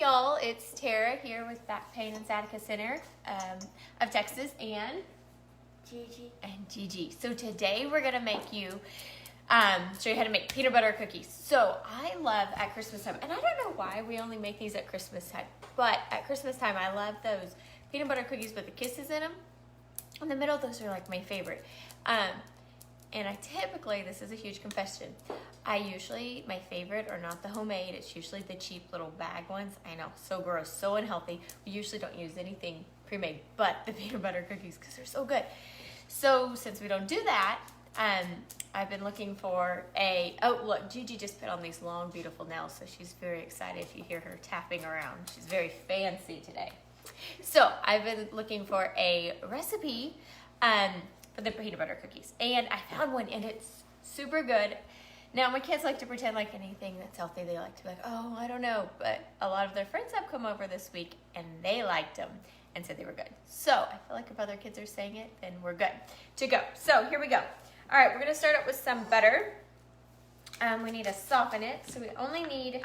y'all, it's Tara here with Back Pain and Sciatica Center of Texas and Gigi. So today we're gonna make you show you how to make peanut butter cookies. So I love at Christmas time, and I don't know why we only make these at Christmas time, but at Christmas time I love those peanut butter cookies with the kisses in them. In the middle, those are like my favorite. And I typically, this is a huge confession, my favorite are not the homemade, it's usually the cheap little bag ones. I know, so gross, so unhealthy. We usually don't use anything pre-made but the peanut butter cookies because they're so good. So since we don't do that, I've been looking for oh look, Gigi just put on these long, beautiful nails, so she's very excited if you hear her tapping around. She's very fancy today. So I've been looking for a recipe for the peanut butter cookies, and I found one, and it's super good. Now my kids like to pretend like anything that's healthy, they like to be like, oh, I don't know, but a lot of their friends have come over this week and they liked them and said they were good. So I feel like if other kids are saying it, then we're good to go. So here we go. All right, we're gonna start out with some butter. We need to soften it, so we only need,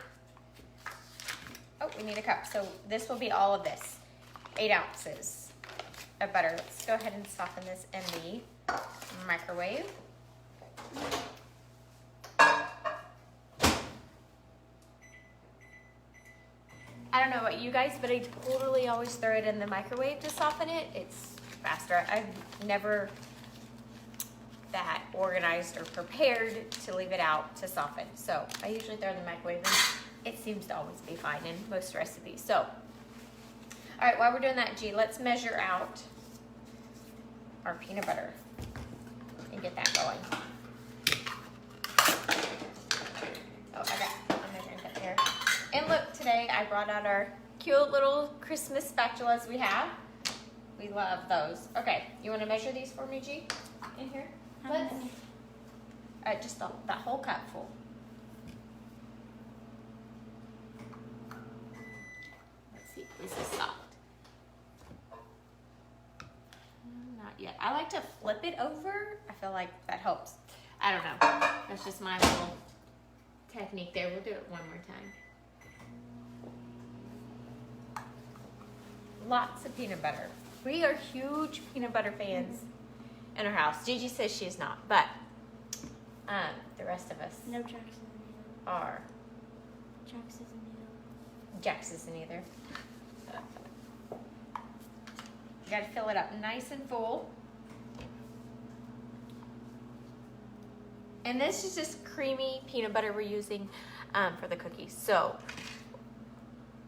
we need a cup. So this will be all of this, 8 ounces of butter. Let's go ahead and soften this in the microwave. I don't know about you guys, but I totally always throw it in the microwave to soften it. It's faster. I've never that organized or prepared to leave it out to soften. So I usually throw it in the microwave, and it seems to always be fine in most recipes. So, all right, while we're doing that, G, let's measure out our peanut butter and get that going. Oh, okay, I'm measuring that there. And look, today I brought out our cute little Christmas spatulas we have. We love those. Okay, you want to measure these for me, G? In here? Let's, just that whole cup full. Let's see, this is soft. Not yet. I like to flip it over. I feel like that helps. I don't know. That's just my little technique there. We'll do it one more time. Lots of peanut butter. We are huge peanut butter fans in our house. Gigi says she's not, but the rest of us are. Jax isn't either. You gotta fill it up nice and full. And this is just creamy peanut butter we're using for the cookies. So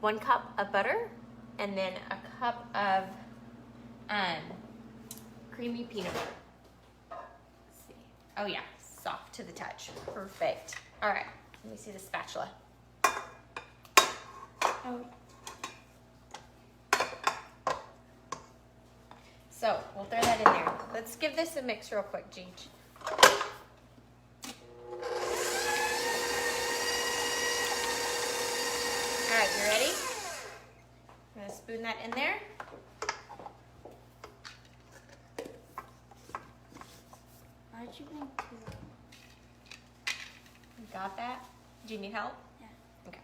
1 cup of butter, and then a cup of creamy peanut butter. Let's see. Oh yeah, soft to the touch. Perfect. All right, let me see the spatula. Oh. So we'll throw that in there. Let's give this a mix real quick, Gigi. All right, you ready? I'm gonna spoon that in there. Why'd you bring 2? You got that? Do you need help? Yeah. Okay.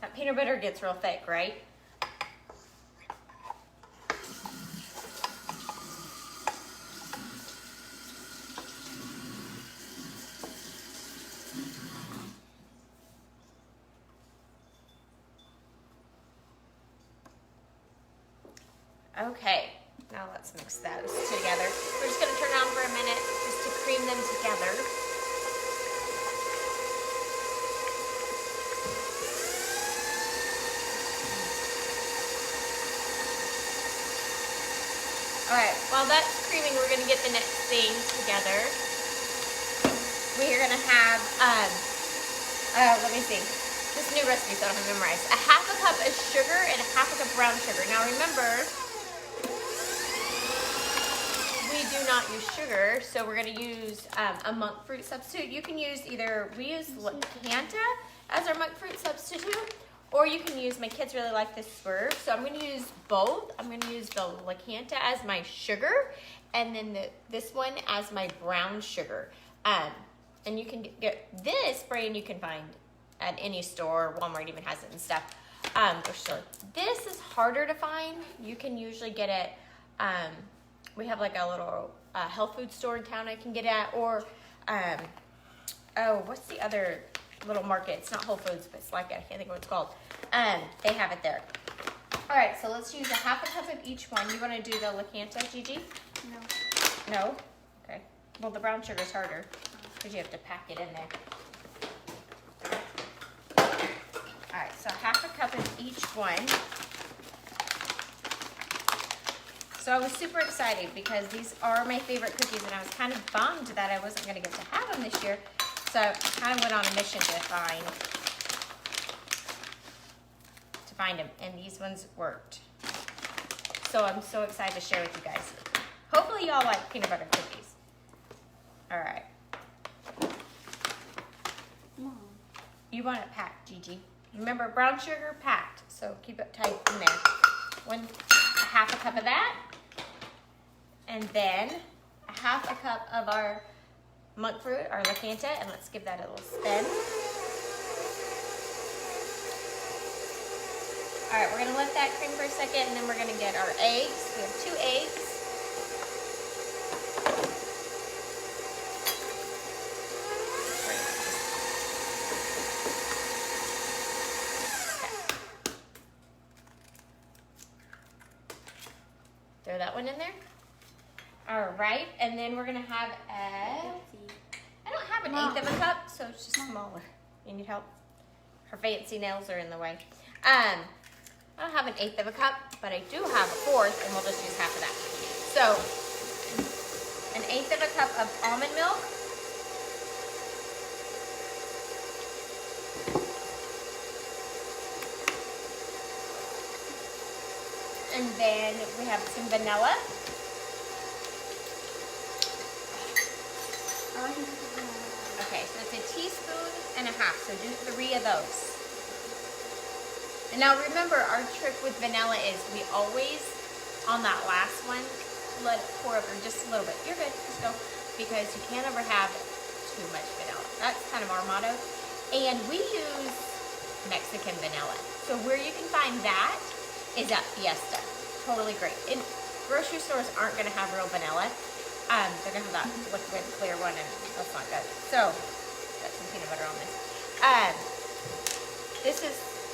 That peanut butter gets real thick, right? Okay, now let's mix those together. We're just gonna turn it on for a minute just to cream them together. All right, while that's creaming, we're gonna get the next thing together. We're gonna have, let me see, this new recipe, so I don't have it memorized. A 1/2 cup of sugar and a 1/2 cup brown sugar. Now remember, we do not use sugar, so we're gonna use a monk fruit substitute. You can use we use Lacanta as our monk fruit substitute, or you can use, my kids really like this Swerve, so I'm gonna use both. I'm gonna use the Lacanta as my sugar, and then this one as my brown sugar. And you can get this brand you can find at any store. Walmart even has it and stuff. Thrift store. This is harder to find. You can usually get it. We have like a little health food store in town I can get at, or what's the other little market? It's not Whole Foods, but it's like I can't think of what it's called. They have it there. All right, so let's use a half a cup of each one. You want to do the Lacanta, Gigi? No. No? Okay. Well, the brown sugar's harder because you have to pack it in there. All right, so half a cup of each one. So I was super excited because these are my favorite cookies, and I was kind of bummed that I wasn't going to get to have them this year. So I kind of went on a mission to find them, and these ones worked. So I'm so excited to share with you guys. Hopefully y'all like peanut butter cookies. All right. Mom. You want it packed, Gigi. Remember, brown sugar packed, so keep it tight in there. A half a cup of that, and then a half a cup of our monk fruit, our Lacanta, and let's give that a little spin. All right, we're gonna let that cream for a second, and then we're gonna get our eggs. We have 2 eggs. Throw that one in there. All right, and then we're gonna have I don't have an eighth of a cup, so it's just smaller. You need help? Her fancy nails are in the way. I don't have an eighth of a cup, but I do have a fourth, and we'll just use half of that. So, an eighth of a cup of almond milk. And then we have some vanilla. Okay, so it's a teaspoon and a half, so do 3 of those. And now remember, our trick with vanilla is we always, on that last one, let it pour over just a little bit. You're good, just go. Because you can't ever have too much vanilla. That's kind of our motto. And we use Mexican vanilla. So where you can find that is at Fiesta. Totally great. And grocery stores aren't going to have real vanilla. They're going to have that liquid clear one, and that's not good. So, got some peanut butter on this.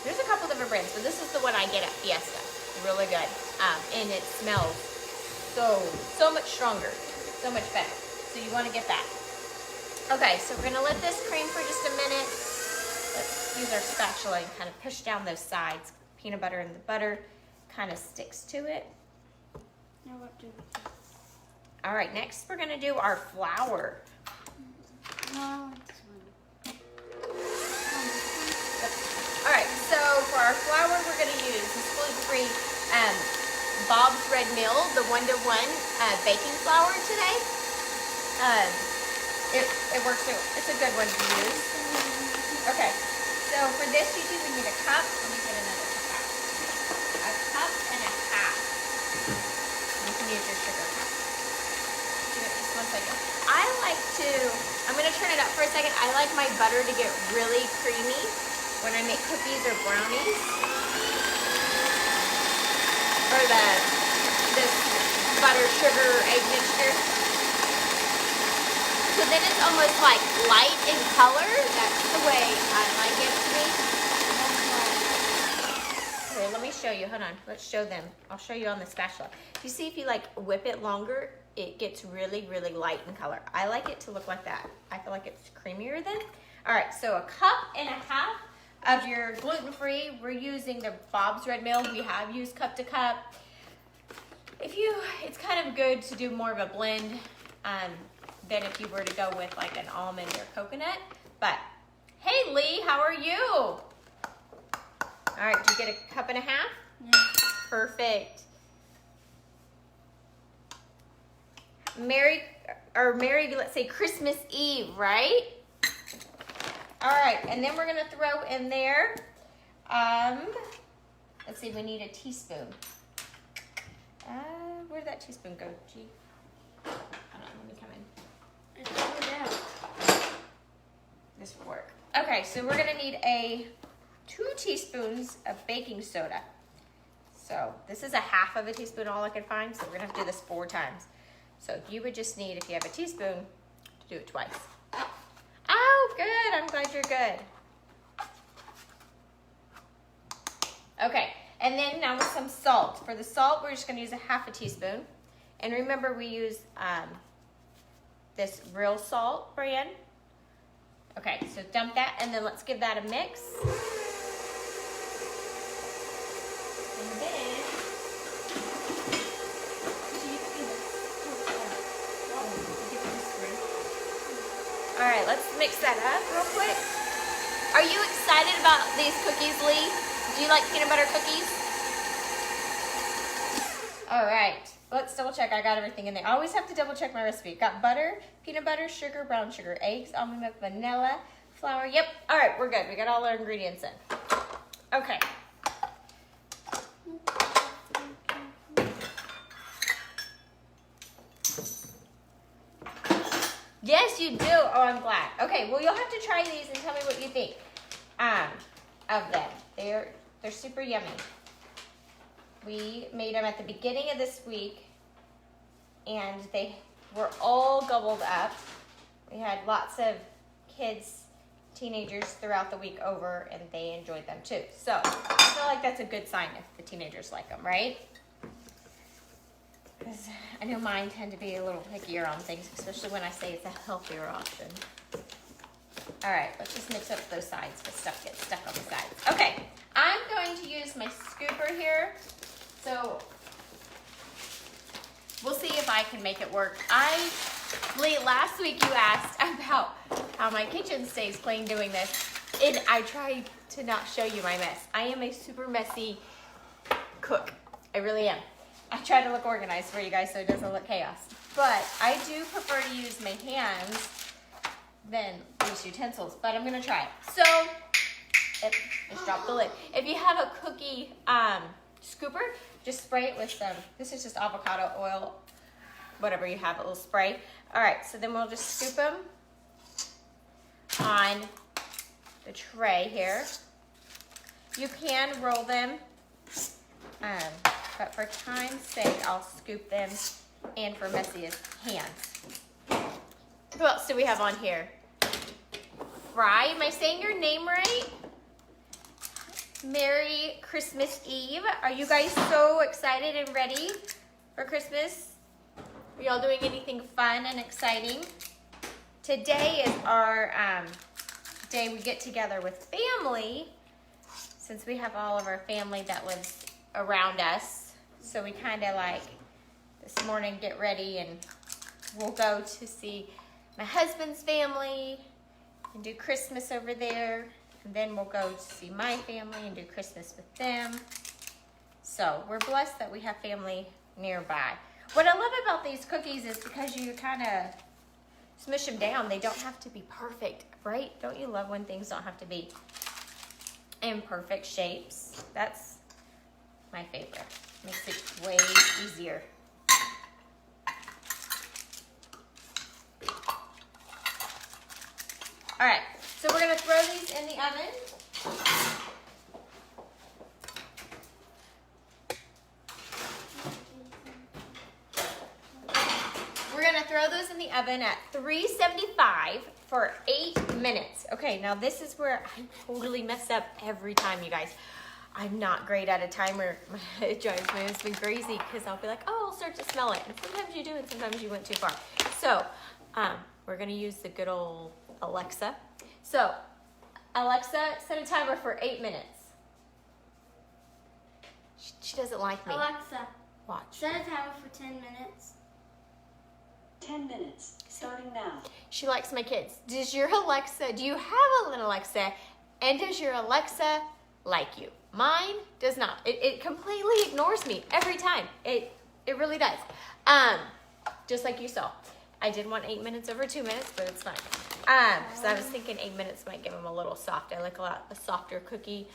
There's a couple different brands, but this is the one I get at Fiesta. Really good. And it smells so much stronger, so much better. So you want to get that. Okay, so we're going to let this cream for just a minute. Let's use our spatula and kind of push down those sides. Peanut butter and the butter kind of sticks to it. Now what do we do? All right, next we're going to do our flour. No, this one. All right, so for our flour, we're going to use this gluten-free Bob's Red Mill, the 1-to-1 baking flour today. It works. It's a good one to use. Okay, so for this, we need a cup. Let me get another cup out. A cup and a half. You can use your sugar cup. Give it just 1 second. I'm going to turn it up for a second. I like my butter to get really creamy when I make cookies or brownies. Or this butter, sugar, egg mixture. So then it's almost like light in color. That's the way I like it to be. Here, let me show you. Hold on. Let's show them. I'll show you on the spatula. You see, if you like whip it longer, it gets really, really light in color. I like it to look like that. I feel like it's creamier then. All right, so a cup and a half of your gluten-free. We're using the Bob's Red Mill. We have used cup to cup. It's kind of good to do more of a blend than if you were to go with like an almond or coconut. But hey, Lee, how are you? All right, did you get a cup and a half? Yeah. Perfect. Merry, let's say Christmas Eve, right? All right, and then we're gonna throw in there, let's see, we need a teaspoon. Where'd that teaspoon go, G? Hold on, let me come in. It's over there. This will work. Okay, so we're gonna need a 2 teaspoons of baking soda. So this is a half of a teaspoon, all I could find. So we're gonna have to do this 4 times. So you would just need, if you have a teaspoon, to do it twice. Oh, good, I'm glad you're good. Okay, and then now with some salt. For the salt, we're just gonna use a half a teaspoon. And remember, we use this real salt brand. Okay, so dump that, and then let's give that a mix. And then, all right, let's mix that up real quick. Are you excited about these cookies, Lee? Do you like peanut butter cookies? All right, let's double check. I got everything in there. I always have to double check my recipe. Got butter, peanut butter, sugar, brown sugar, eggs, almond milk, vanilla, flour. Yep, all right, we're good. We got all our ingredients in. Okay. Yes, you do. Oh, I'm glad. Okay, well, you'll have to try these and tell me what you think of them. They're super yummy. We made them at the beginning of this week, and they were all gobbled up. We had lots of kids, teenagers throughout the week over, and they enjoyed them too. So I feel like that's a good sign if the teenagers like them, right? Because I know mine tend to be a little pickier on things, especially when I say it's a healthier option. All right, let's just mix up those sides because stuff gets stuck on the sides. Okay, I'm going to use my scooper here. So we'll see if I can make it work. Lee, last week you asked about how my kitchen stays clean doing this, and I tried to not show you my mess. I am a super messy cook. I really am. I try to look organized for you guys so it doesn't look chaos. But I do prefer to use my hands than these utensils, but I'm gonna try it. So, just drop the lid. If you have a cookie scooper, just spray it with some, this is just avocado oil, whatever you have, a little spray. All right, so then we'll just scoop them on the tray here. You can roll them, but for time's sake, I'll scoop them, and for messiest hands. Who else do we have on here? Fry, am I saying your name right? Merry Christmas Eve. Are you guys so excited and ready for Christmas? Are y'all doing anything fun and exciting? Today is our day we get together with family, since we have all of our family that lives around us. So we kind of like this morning get ready, and we'll go to see my husband's family and do Christmas over there. And then we'll go to see my family and do Christmas with them. So we're blessed that we have family nearby. What I love about these cookies is because you kind of smush them down. They don't have to be perfect, right? Don't you love when things don't have to be in perfect shapes? That's my favorite. Makes it way easier. All right, so we're gonna throw these in the oven. We're gonna throw those in the oven at 375 for 8 minutes. Okay, now this is where I totally mess up every time, you guys. I'm not great at a timer. It drives my husband crazy because I'll be like, oh, I'll start to smell it. And sometimes you do, and sometimes you went too far. So we're gonna use the good old Alexa. So, Alexa, set a timer for 8 minutes. She doesn't like me. Alexa, Watch. set a timer for 10 minutes. 10 minutes, starting now. She likes my kids. Do you have an Alexa, and does your Alexa like you? Mine does not. It completely ignores me every time. It really does. Just like you saw. I did want 8 minutes over 2 minutes, but it's fine. Because I was thinking 8 minutes might give them a little soft. I like a softer cookie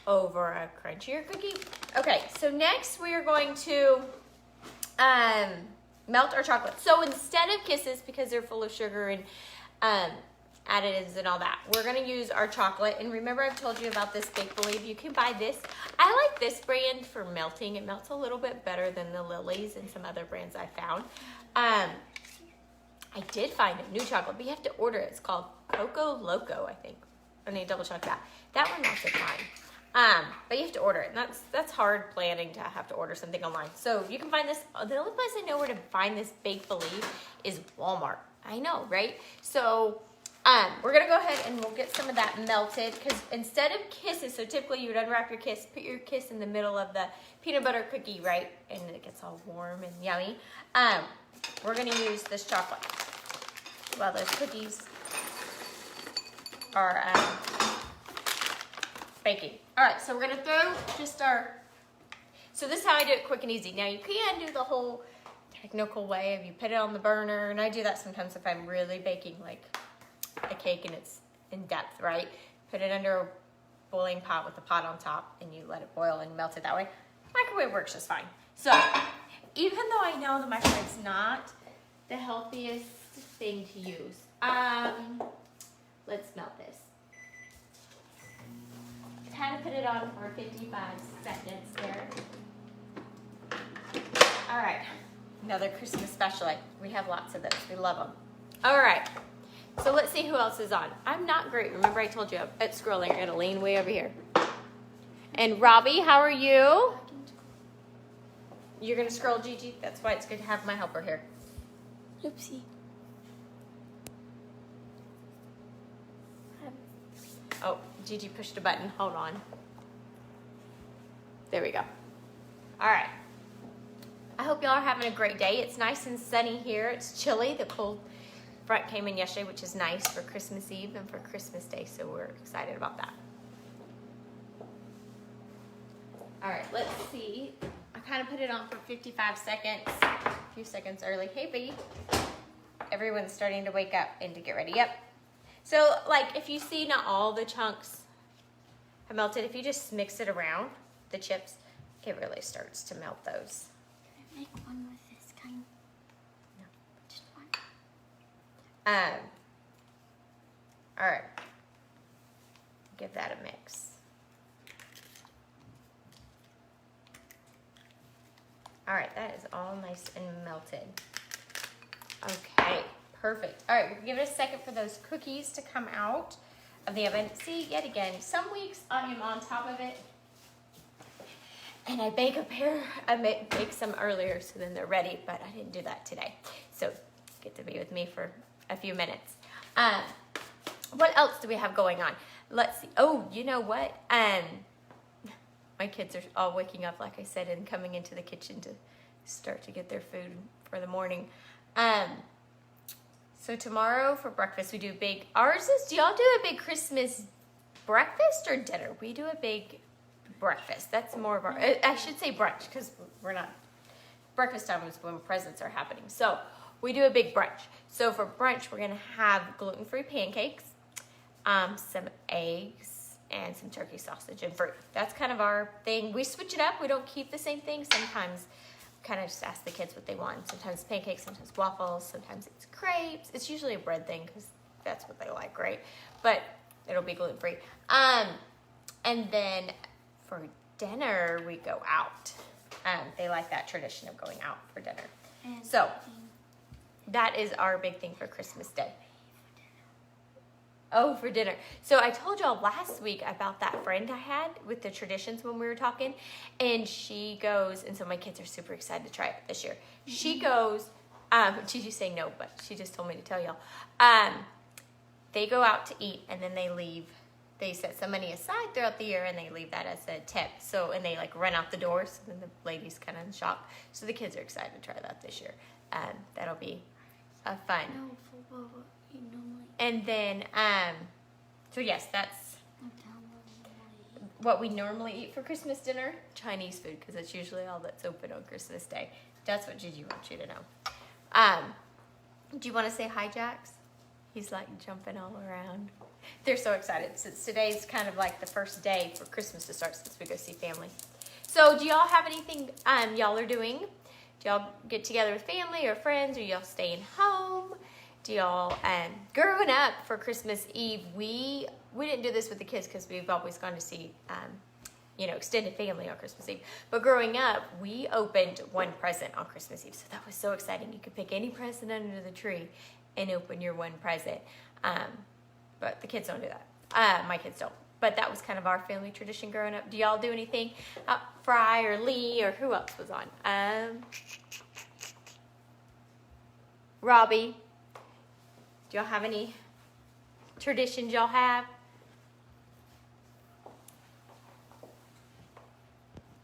over a crunchier cookie. Okay, so next we are going to melt our chocolate. So instead of Kisses, because they're full of sugar and additives and all that. We're gonna use our chocolate, and remember I've told you about this Bake Believe. You can buy this. I like this brand for melting. It melts a little bit better than the Lily's and some other brands I found. I did find a new chocolate, but you have to order it. It's called Coco Loco, I think. I need to double check that. That one melted fine. But you have to order it, and that's hard planning to have to order something online. So you can find this. The only place I know where to find this Bake Believe is Walmart. I know, right? So we're gonna go ahead and we'll get some of that melted, because instead of kisses, so typically you would unwrap your kiss, put your kiss in the middle of the peanut butter cookie, right? And it gets all warm and yummy. We're gonna use this chocolate while those cookies are baking. All right, so we're gonna throw just so this is how I do it, quick and easy. Now you can do the whole technical way of you put it on the burner, and I do that sometimes if I'm really baking like a cake and it's in depth, right? Put it under a boiling pot with a pot on top, and you let it boil and melt it that way. Microwave works just fine. So even though I know the microwave's not the healthiest thing to use, let's melt this. Kind of put it on for 55 seconds there. All right, another Christmas special. We have lots of those. We love them. All right, so let's see who else is on. I'm not great. Remember I told you at scrolling, I gotta lean way over here. And Robbie, how are you? You're gonna scroll, Gigi? That's why it's good to have my helper here. Oopsie. Oh, Gigi pushed a button. Hold on. There we go. All right. I hope y'all are having a great day. It's nice and sunny here. It's chilly. The cold front came in yesterday, which is nice for Christmas Eve and for Christmas Day, so we're excited about that. All right, let's see. I kind of put it on for 55 seconds, a few seconds early. Hey, B. Everyone's starting to wake up and to get ready. Yep. So, like, if you see not all the chunks have melted, if you just mix it around, the chips, it really starts to melt those. Can I make one with this kind? No. Just one. All right. Give that a mix. All right, that is all nice and melted. Okay, perfect. All right, we'll give it a second for those cookies to come out of the oven. See, yet again, some weeks I am on top of it, and I bake bake some earlier so then they're ready, but I didn't do that today. So get to be with me for a few minutes. What else do we have going on? Let's see. Oh, you know what? My kids are all waking up, like I said, and coming into the kitchen to start to get their food for the morning. So tomorrow for breakfast, we do big, do y'all do a big Christmas breakfast or dinner? We do a big breakfast. That's more of our, I should say brunch, because we're not, breakfast time is when presents are happening. So we do a big brunch. So for brunch, we're gonna have gluten-free pancakes, some eggs, and some turkey sausage and fruit. That's kind of our thing. We switch it up. We don't keep the same thing. Sometimes we kind of just ask the kids what they want. Sometimes pancakes, sometimes waffles, sometimes it's crepes. It's usually a bread thing because that's what they like, right? But it'll be gluten-free. And then for dinner, we go out. They like that tradition of going out for dinner. So that is our big thing for Christmas Day. Oh, for dinner. So I told y'all last week about that friend I had with the traditions when we were talking, and she goes, and so my kids are super excited to try it this year. She goes, Gigi's saying no, but she just told me to tell y'all. They go out to eat, and then they leave. They set some money aside throughout the year, and they leave that as a tip. So, and they like run out the doors, and the lady's kind of in shock. So the kids are excited to try that this year. That'll be fun. No, for what you normally. And then, so yes, that's what we normally eat for Christmas dinner. Chinese food, because that's usually all that's open on Christmas Day. That's what Gigi wants you to know. Do you want to say hi, Jax? He's like jumping all around. They're so excited since today's kind of like the first day for Christmas to start since we go see family. So do y'all have anything y'all are doing? Do y'all get together with family or friends, or y'all staying home? do y'all, growing up for Christmas Eve, we didn't do this with the kids because we've always gone to see, extended family on Christmas Eve. But growing up, we opened one present on Christmas Eve. So that was so exciting. You could pick any present under the tree and open your one present. But the kids don't do that. My kids don't. But that was kind of our family tradition growing up. Do y'all do anything? Fry or Lee or who else was on? Robbie. Do y'all have any traditions y'all have?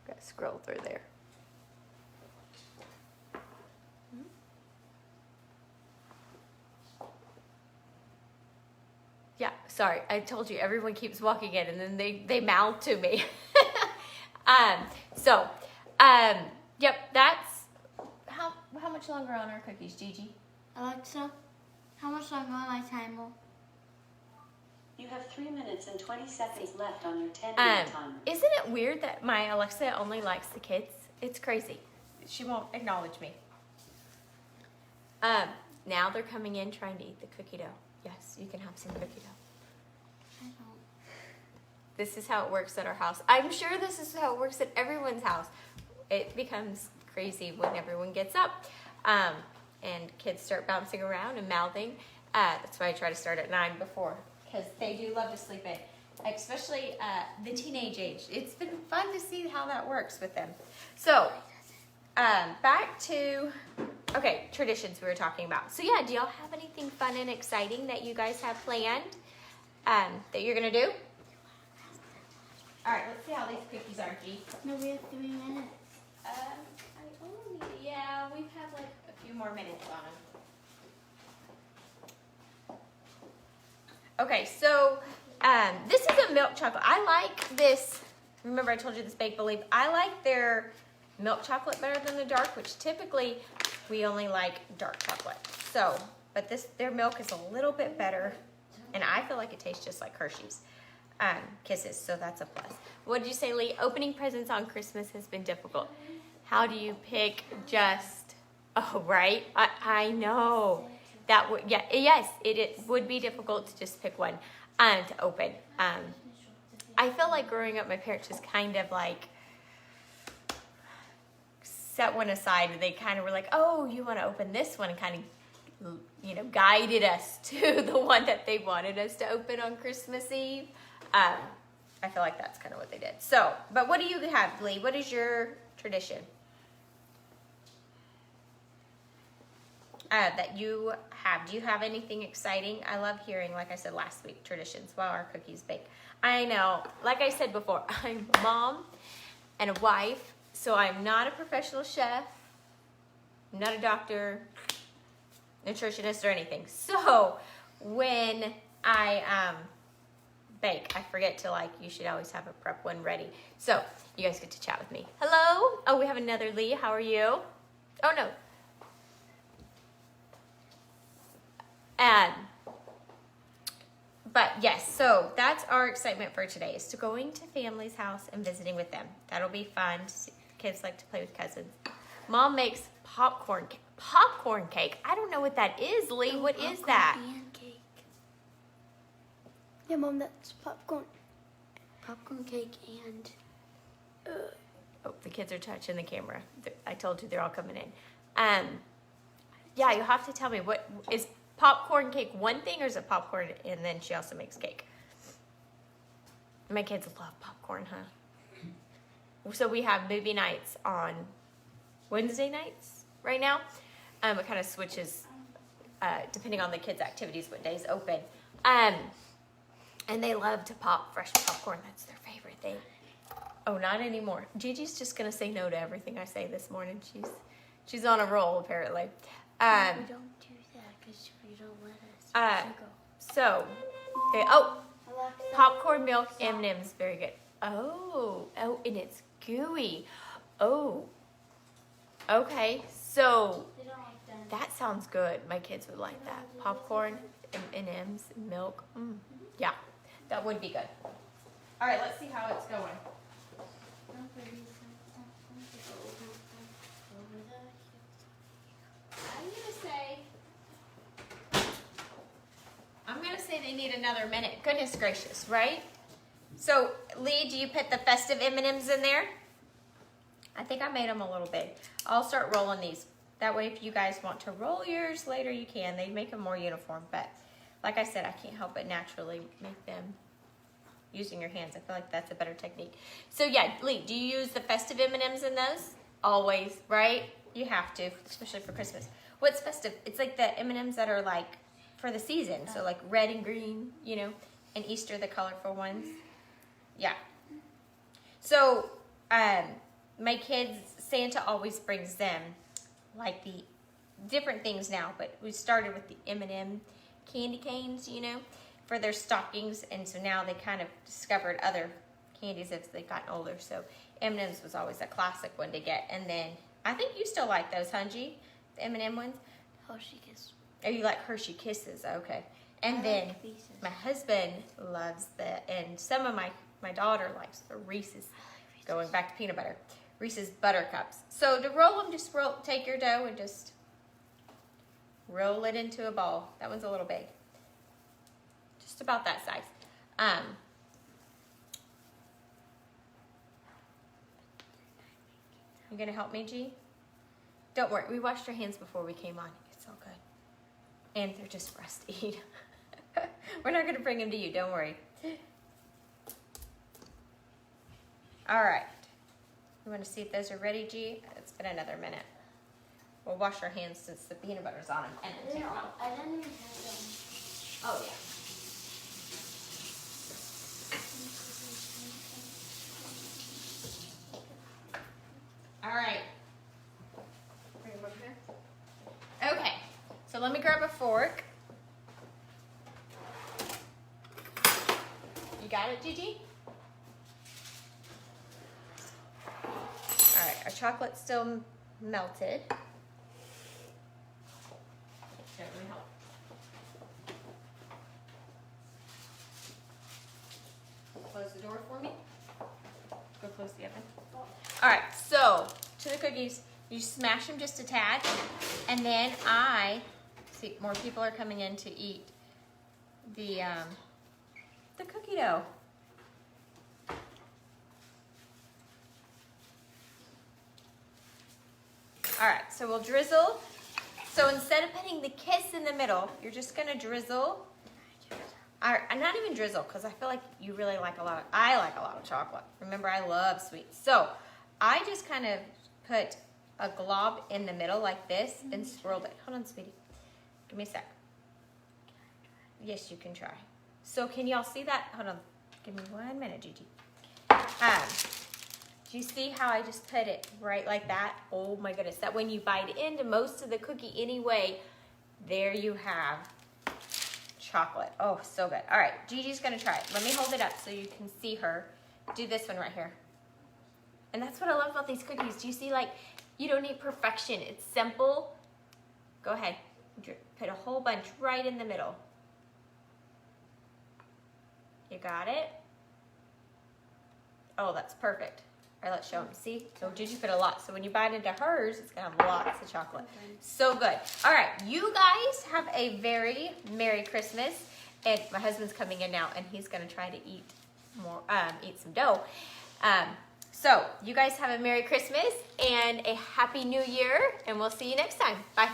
Gotta scroll through there. Yeah, sorry. I told you everyone keeps walking in and then they mouth to me. Yep, that's how much longer on our cookies, Gigi? Alexa, how much longer on my timer? You have 3 minutes and 20 seconds left on your 10-minute timer. Isn't it weird that my Alexa only likes the kids? It's crazy. She won't acknowledge me. Now they're coming in trying to eat the cookie dough. Yes, you can have some cookie dough. I don't. This is how it works at our house. I'm sure this is how it works at everyone's house. It becomes crazy when everyone gets up and kids start bouncing around and mouthing. That's why I try to start at 9 before, because they do love to sleep in, especially the teenage age. It's been fun to see how that works with them. So, back to, traditions we were talking about. So yeah, do y'all have anything fun and exciting that you guys have planned that you're going to do? All right, let's see how these cookies are, G. No, we have 3 minutes. We have like a few more minutes on them. Okay, so this is a milk chocolate. I like this. Remember I told you this Bake Believe. I like their milk chocolate better than the dark, which typically we only like dark chocolate. So, but their milk is a little bit better, and I feel like it tastes just like Hershey's Kisses, so that's a plus. What did you say, Lee? Opening presents on Christmas has been difficult. How do you pick just, right? I know. That would, yes, it would be difficult to just pick one to open. I feel like growing up, my parents just kind of like set one aside, and they kind of were like, oh, you want to open this one, and kind of, guided us to the one that they wanted us to open on Christmas Eve. I feel like that's kind of what they did. So, but what do you have, Lee? What is your tradition that you have? Do you have anything exciting? I love hearing, like I said last week, traditions while our cookies bake. I know, like I said before, I'm a mom and a wife, so I'm not a professional chef, I'm not a doctor, nutritionist, or anything. So when I bake, I forget to you should always have a prep one ready. So you guys get to chat with me. Hello? Oh, we have another Lee. How are you? Oh, no. But yes, so that's our excitement for today, is to going to family's house and visiting with them. That'll be fun. Kids like to play with cousins. Mom makes popcorn cake. I don't know what that is, Lee. What is that? And cake. Yeah, Mom, that's popcorn. Popcorn cake and... Oh, the kids are touching the camera. I told you they're all coming in. Yeah, you'll have to tell me, what is popcorn cake one thing, or is it popcorn and then she also makes cake? My kids love popcorn, huh? So we have movie nights on Wednesday nights right now. It kind of switches depending on the kids' activities, what days open. And they love to pop fresh popcorn. That's their favorite thing. Oh, not anymore. Gigi's just gonna say no to everything I say this morning. She's on a roll apparently. we don't do that because we don't let us. So, popcorn milk M&Ms, very good. Oh, and it's gooey. Oh, okay. So They don't like that. that sounds good. My kids would like that. Popcorn, M&Ms, milk. Yeah, that would be good. All right, let's see how it's going. I'm gonna say only need another minute. Goodness gracious, right? So, Lee, do you put the festive M&Ms in there? I think I made them a little big. I'll start rolling these. That way, if you guys want to roll yours later, you can. They make them more uniform, but like I said, I can't help but naturally make them using your hands. I feel like that's a better technique. So yeah, Lee, do you use the festive M&Ms in those? Always, right? You have to, especially for Christmas. What's festive? It's like the M&Ms that are like for the season. So like red and green, you know, and Easter, the colorful ones. Yeah. So, my kids, Santa always brings them like the different things now, but we started with the M&M candy canes, you know, for their stockings, and so now they kind of discovered other candies as they've gotten older. So M&M's was always a classic one to get, and then I think you still like those, huh, G? The M&M ones? Hershey Kiss. Oh, you like Hershey Kisses, okay. And I then like Reese's. my husband loves and some of my daughter likes the Reese's, going back to peanut butter. Reese's Buttercups. So to roll them, just take your dough and just roll it into a ball. That one's a little big. Just about that size. You gonna help me, G? Don't worry, we washed our hands before we came on. It's all good. And they're just for us to eat. We're not gonna bring them to you, don't worry. All right. You want to see if those are ready, G? It's been another minute. We'll wash our hands since the peanut butter's on them. And I didn't even have them. oh, yeah. All right. Bring them over here. Okay. So let me grab a fork. You got it, Gigi? All right, our chocolate's still melted. Here, let me help. Close the door for me. Go close the oven. All right, so to the cookies, you smash them just a tad, and then see more people are coming in to eat the cookie dough. All right, so we'll drizzle. So instead of putting the kiss in the middle, you're just gonna drizzle. Not even drizzle, because I feel like you really like I like a lot of chocolate. Remember, I love sweets. So I just kind of put a glob in the middle like this and swirled it. Hold on, sweetie. Give me a sec. Yes, you can try. So can y'all see that? Hold on. Give me 1 minute, Gigi. Do you see how I just put it right like that? Oh my goodness. That when you bite into most of the cookie anyway, there you have chocolate. Oh, so good. All right, Gigi's gonna try it. Let me hold it up so you can see her do this one right here. And that's what I love about these cookies. Do you see, like, you don't need perfection. It's simple. Go ahead. Put a whole bunch right in the middle. You got it? Oh, that's perfect. All right, let's show them. See? So Gigi put a lot. So when you bite into hers, it's going to have lots of chocolate. So good. All right, you guys have a very Merry Christmas. And my husband's coming in now, and he's going to try to eat some dough. So you guys have a Merry Christmas and a Happy New Year, and we'll see you next time. Bye.